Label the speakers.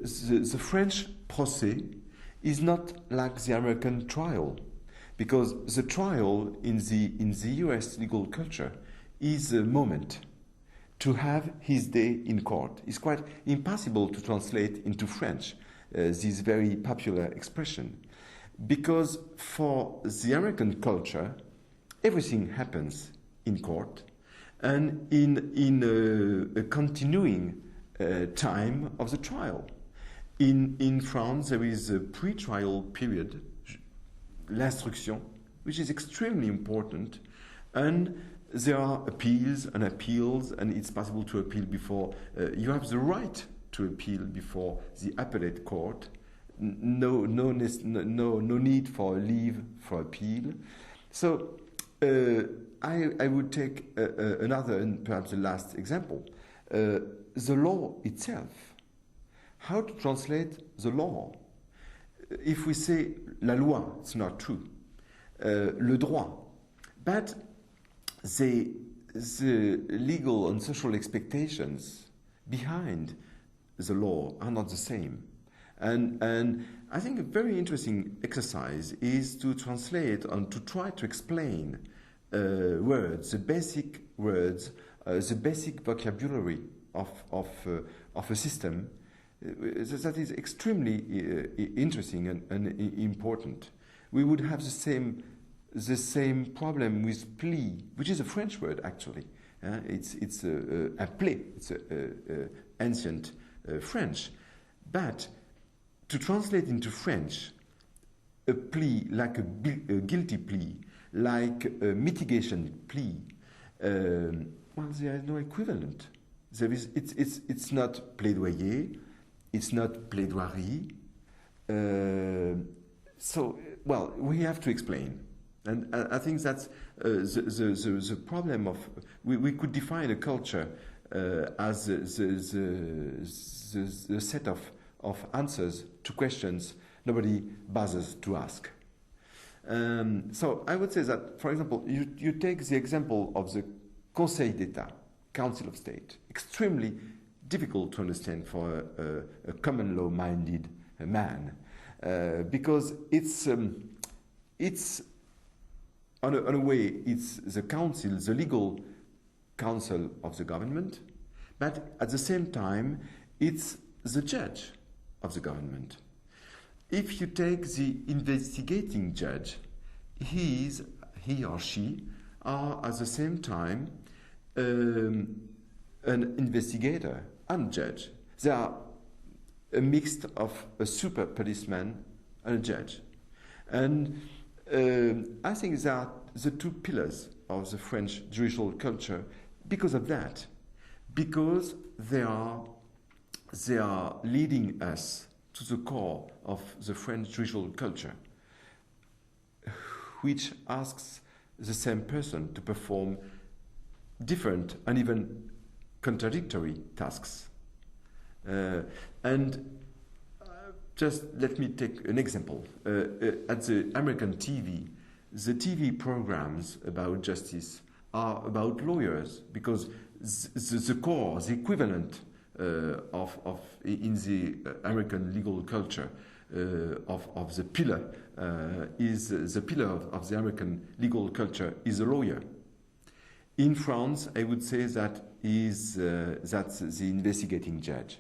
Speaker 1: The French procès is not like the American trial, because the trial in the US legal culture is a moment to have his day in court. It's quite impossible to translate into French this very popular expression, because for the American culture, everything happens in court and in a continuing time of the trial. In France, there is a pre-trial period, l'instruction, which is extremely important, and there are appeals and appeals, and it's possible to appeal before. You have the right to appeal before the appellate court. No need for a leave for appeal. So I would take another and perhaps the last example. The law itself. How to translate the law? If we say la loi, it's not true. Le droit. But the legal and social expectations behind the law are not the same. And I think a very interesting exercise is to translate and to try to explain words, the basic words, the basic vocabulary of a system that is extremely interesting and important. We would have the same problem with plea, which is a French word actually. It's a plea. It's ancient French, but to translate into French a plea like a guilty plea, like a mitigation plea, well, there is no equivalent. It's not plaidoyer, it's not plaidoirie. So, well, we have to explain. And I think that's the problem of... We could define a culture as the set of answers to questions nobody bothers to ask. So I would say that, for example, you take the example of the Conseil d'État, Council of State, extremely difficult to understand for a common law-minded man, because it's on a way it's the council, the legal council of the government, but at the same time it's the judge of the government. If you take the investigating judge, he or she are at the same time an investigator and judge. They are a mix of a super policeman and a judge. And I think they are the two pillars of the French judicial culture because of that, because they are leading us to the core of the French judicial culture, which asks the same person to perform different and even contradictory tasks. Just let me take an example. At the American TV, the TV programs about justice are about lawyers, because the core, the equivalent in the American legal culture of the pillar is the pillar of the American legal culture is a lawyer. In France, I would say that's the investigating judge.